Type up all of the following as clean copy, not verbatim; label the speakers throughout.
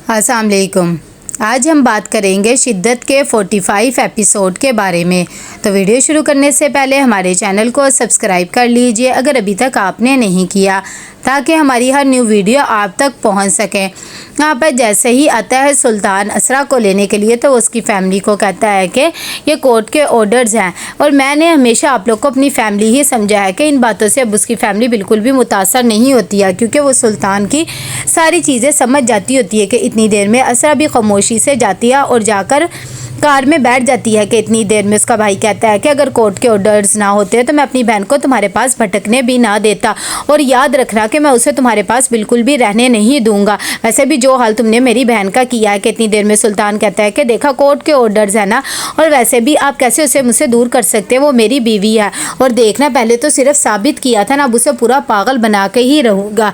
Speaker 1: अस्सलाम वालेकुम। आज हम बात करेंगे शिद्दत के 45 एपिसोड के बारे में। तो वीडियो शुरू करने से पहले हमारे चैनल को सब्सक्राइब कर लीजिए अगर अभी तक आपने नहीं किया, ताकि हमारी हर न्यू वीडियो आप तक पहुंच सके। यहाँ पर जैसे ही आता है सुल्तान असरा को लेने के लिए, तो उसकी फैमिली को कहता है कि ये कोर्ट के ऑर्डर्स हैं, और मैंने हमेशा आप लोग को अपनी फैमिली ही समझा है कि इन बातों से अब उसकी फैमिली बिल्कुल भी मुतासर नहीं होती है, क्योंकि वो सुल्तान की सारी चीज़ें समझ जाती होती है कि इतनी देर में असरा भी खामोशी से जाती है और जाकर कार में बैठ जाती है कि इतनी देर में उसका भाई कहता है कि अगर कोर्ट के ऑर्डर्स ना होते तो मैं अपनी बहन को तुम्हारे पास भटकने भी ना देता, और याद रखना कि मैं उसे तुम्हारे पास बिल्कुल भी रहने नहीं दूंगा। वैसे भी जो हाल तुमने मेरी बहन का किया है कि इतनी देर में सुल्तान कहता है कि देखा कोर्ट के ऑर्डर्स है ना, और वैसे भी आप कैसे उसे मुझसे दूर कर सकते हैं, वो मेरी बीवी है, और देखना पहले तो सिर्फ साबित किया था ना, अब उसे पूरा पागल बना के ही रहूँगा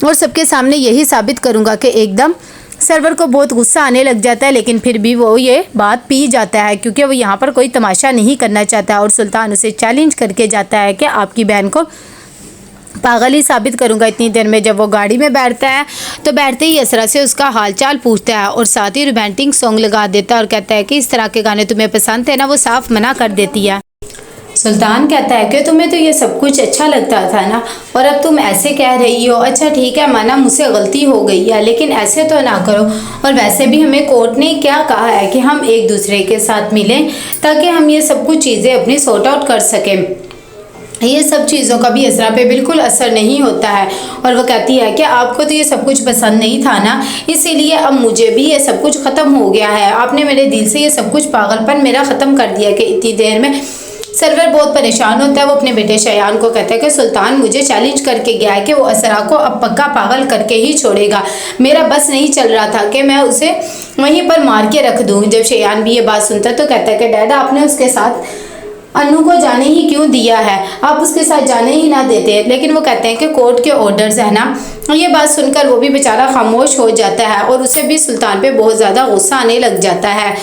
Speaker 1: और सबके सामने यही साबित करूँगा कि एकदम सरवर को बहुत गुस्सा आने लग जाता है, लेकिन फिर भी वो ये बात पी जाता है क्योंकि वो यहाँ पर कोई तमाशा नहीं करना चाहता। और सुल्तान उसे चैलेंज करके जाता है कि आपकी बहन को पागल ही साबित करूँगा इतनी देर में। जब वो गाड़ी में बैठता है तो बैठते ही असरा से उसका हालचाल पूछता है और साथ ही रोमांटिक सॉन्ग लगा देता है और कहता है कि इस तरह के गाने तुम्हें पसंद है ना, वो साफ मना कर देती है। सुल्तान कहता है कि तुम्हें तो ये सब कुछ अच्छा लगता था ना, और अब तुम ऐसे कह रही हो। अच्छा ठीक है, माना मुझसे गलती हो गई है, लेकिन ऐसे तो ना करो। और वैसे भी हमें कोर्ट ने क्या कहा है कि हम एक दूसरे के साथ मिलें ताकि हम ये सब कुछ चीज़ें अपनी सॉर्ट आउट कर सकें। ये सब चीज़ों का भी असरा पे बिल्कुल असर नहीं होता है। और वो कहती है कि आपको तो ये सब कुछ पसंद नहीं था ना, इसीलिए अब मुझे भी ये सब कुछ ख़त्म हो गया है। आपने मेरे दिल से ये सब कुछ पागलपन मेरा ख़त्म कर दिया कि इतनी देर में। सरवर बहुत परेशान होता है। वो अपने बेटे शयान को कहता है कि सुल्तान मुझे चैलेंज करके गया है कि वो असरा को अब पक्का पागल करके ही छोड़ेगा। मेरा बस नहीं चल रहा था कि मैं उसे वहीं पर मार के रख दूँ। जब शयान भी ये बात सुनता है तो कहता है कि डैडा आपने उसके साथ अनु को जाने ही क्यों दिया है, आप उसके साथ जाने ही ना देते। लेकिन वो कहते हैं कि कोर्ट के ऑर्डर्स है ना। ये बात सुनकर वो भी बेचारा खामोश हो जाता है और उसे भी सुल्तान पे बहुत ज़्यादा गुस्सा आने लग जाता है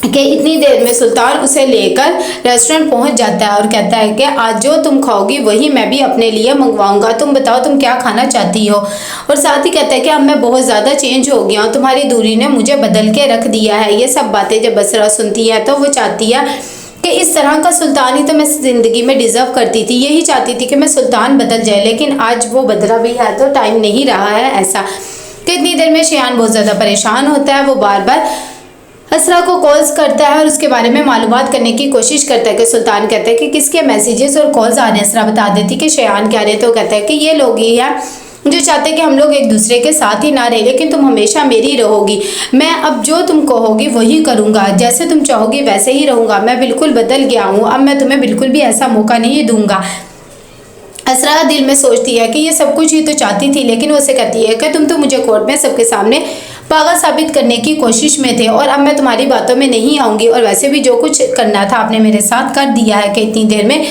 Speaker 1: कि इतनी देर में सुल्तान उसे लेकर रेस्टोरेंट पहुंच जाता है और कहता है कि आज जो तुम खाओगी वही मैं भी अपने लिए मंगवाऊंगा, तुम बताओ तुम क्या खाना चाहती हो। और साथ ही कहता है कि अब मैं बहुत ज़्यादा चेंज हो गया हूँ, तुम्हारी दूरी ने मुझे बदल के रख दिया है। ये सब बातें जब असरा सुनती है तो वो चाहती है कि इस तरह का सुल्तान ही तो मैं ज़िंदगी में डिज़र्व करती थी। यही चाहती थी कि मैं सुल्तान बदल जाए, लेकिन आज वो बदला भी है तो टाइम नहीं रहा है ऐसा। कि इतनी देर में शयान बहुत ज़्यादा परेशान होता है। वो बार बार असरा को कॉल्स करता है और उसके बारे में मालूमात करने की कोशिश करता है कि सुल्तान कहता है कि किसके मैसेजेस और कॉल्स आ रहे हैं। असरा बता देती कि शयान क्या रहे, तो कहता है कि ये लोग ही हैं जो चाहते हैं कि हम लोग एक दूसरे के साथ ही ना रहे, लेकिन तुम हमेशा मेरी रहोगी। मैं अब जो तुम कहोगी वही करूँगा, जैसे तुम चाहोगी वैसे ही रहूँगा। मैं बिल्कुल बदल गया हूँ, अब मैं तुम्हें बिल्कुल भी ऐसा मौका नहीं दूंगा। असरा दिल में सोचती है कि ये सब कुछ ही तो चाहती थी, लेकिन वो उसे कहती है कि तुम तो मुझे कोर्ट में सबके सामने पागल साबित करने की कोशिश में थे, और अब मैं तुम्हारी बातों में नहीं आऊँगी। और वैसे भी जो कुछ करना था आपने मेरे साथ कर दिया है। कि इतनी देर में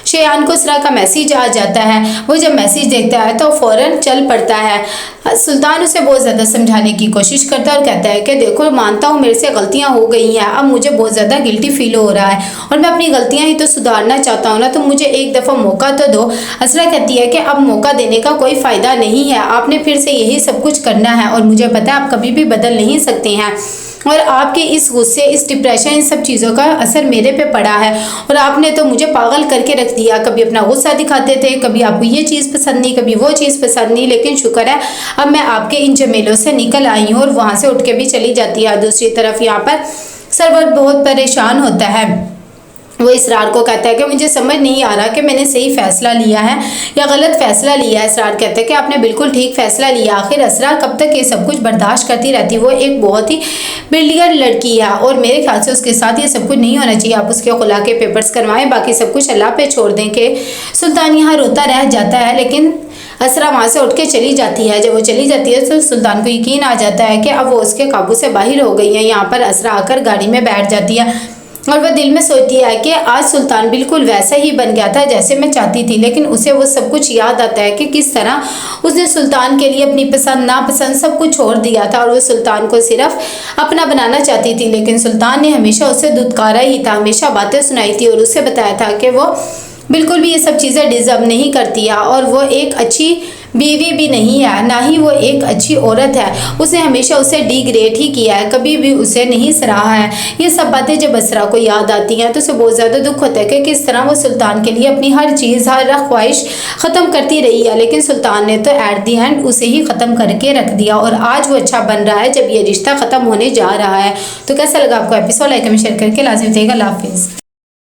Speaker 1: शयान को असरा का मैसेज आ जाता है। वो जब मैसेज देखता है तो फ़ौरन चल पड़ता है। सुल्तान उसे बहुत ज़्यादा समझाने की कोशिश करता है और कहता है कि देखो मानता हूँ मेरे से गलतियाँ हो गई हैं, अब मुझे बहुत ज़्यादा गिल्टी फील हो रहा है और मैं अपनी गलतियाँ ही तो सुधारना चाहता हूँ ना, तो मुझे एक दफ़ा मौका तो दो। असरा कहती है कि अब मौका देने का कोई फ़ायदा नहीं है, आपने फिर से यही सब कुछ करना है और मुझे पता है आप कभी भी बदल नहीं सकते हैं। और आपके इस गुस्से, इस डिप्रेशन, इन सब चीज़ों का असर मेरे पे पड़ा है और आपने तो मुझे पागल करके रख दिया। कभी अपना गुस्सा दिखाते थे, कभी आपको ये चीज़ पसंद नहीं, कभी वो चीज़ पसंद नहीं, लेकिन शुक्र है अब मैं आपके इन झमेलों से निकल आई हूँ। और वहाँ से उठ के भी चली जाती है। दूसरी तरफ यहाँ पर सरवर बहुत परेशान होता है। वो इसरार को कहता है कि मुझे समझ नहीं आ रहा कि मैंने सही फ़ैसला लिया है या गलत फ़ैसला लिया है। इसरार कहता है कि आपने बिल्कुल ठीक फ़ैसला लिया। आखिर असरार कब तक ये सब कुछ बर्दाश्त करती रहती, वो एक बहुत ही ब्रिलियंट लड़की है और मेरे ख्याल से उसके साथ ये सब कुछ नहीं होना चाहिए। आप उसके खुला के पेपर्स करवाएं, बाकी सब कुछ अल्लाह पे छोड़ दें। कि सुल्तान यहाँ रोता रह जाता है, लेकिन असरा वहाँ से उठ के चली जाती है। जब वो चली जाती है तो सुल्तान को यकीन आ जाता है कि अब वो उसके काबू से बाहर हो गई है। यहाँ पर असरा आकर गाड़ी में बैठ जाती है और वह दिल में सोचती है कि आज सुल्तान बिल्कुल वैसा ही बन गया था जैसे मैं चाहती थी। लेकिन उसे वो सब कुछ याद आता है कि किस तरह उसने सुल्तान के लिए अपनी पसंद नापसंद सब कुछ छोड़ दिया था और वो सुल्तान को सिर्फ अपना बनाना चाहती थी। लेकिन सुल्तान ने हमेशा उसे दुत्कारा ही था, हमेशा बातें सुनाई थी और उसे बताया था कि वो बिल्कुल भी ये सब चीज़ें डिज़र्व नहीं करती है और वो एक अच्छी बीवी भी नहीं है, ना ही वो एक अच्छी औरत है। उसने हमेशा उसे डिग्रेड ही किया है, कभी भी उसे नहीं सराहा है। ये सब बातें जब असरा को याद आती हैं तो उसे बहुत ज़्यादा दुख होता है कि किस तरह वो सुल्तान के लिए अपनी हर चीज़, हर ख्वाहिश ख़त्म करती रही है, लेकिन सुल्तान ने तो एट दी एंड उसे ही ख़त्म करके रख दिया। और आज वो अच्छा बन रहा है जब ये रिश्ता ख़त्म होने जा रहा है। तो कैसा लगा आपको एपिसोड? लाइक कमेंट शेयर करके लाजमी बताइएगा। अल्लाह हाफिज़।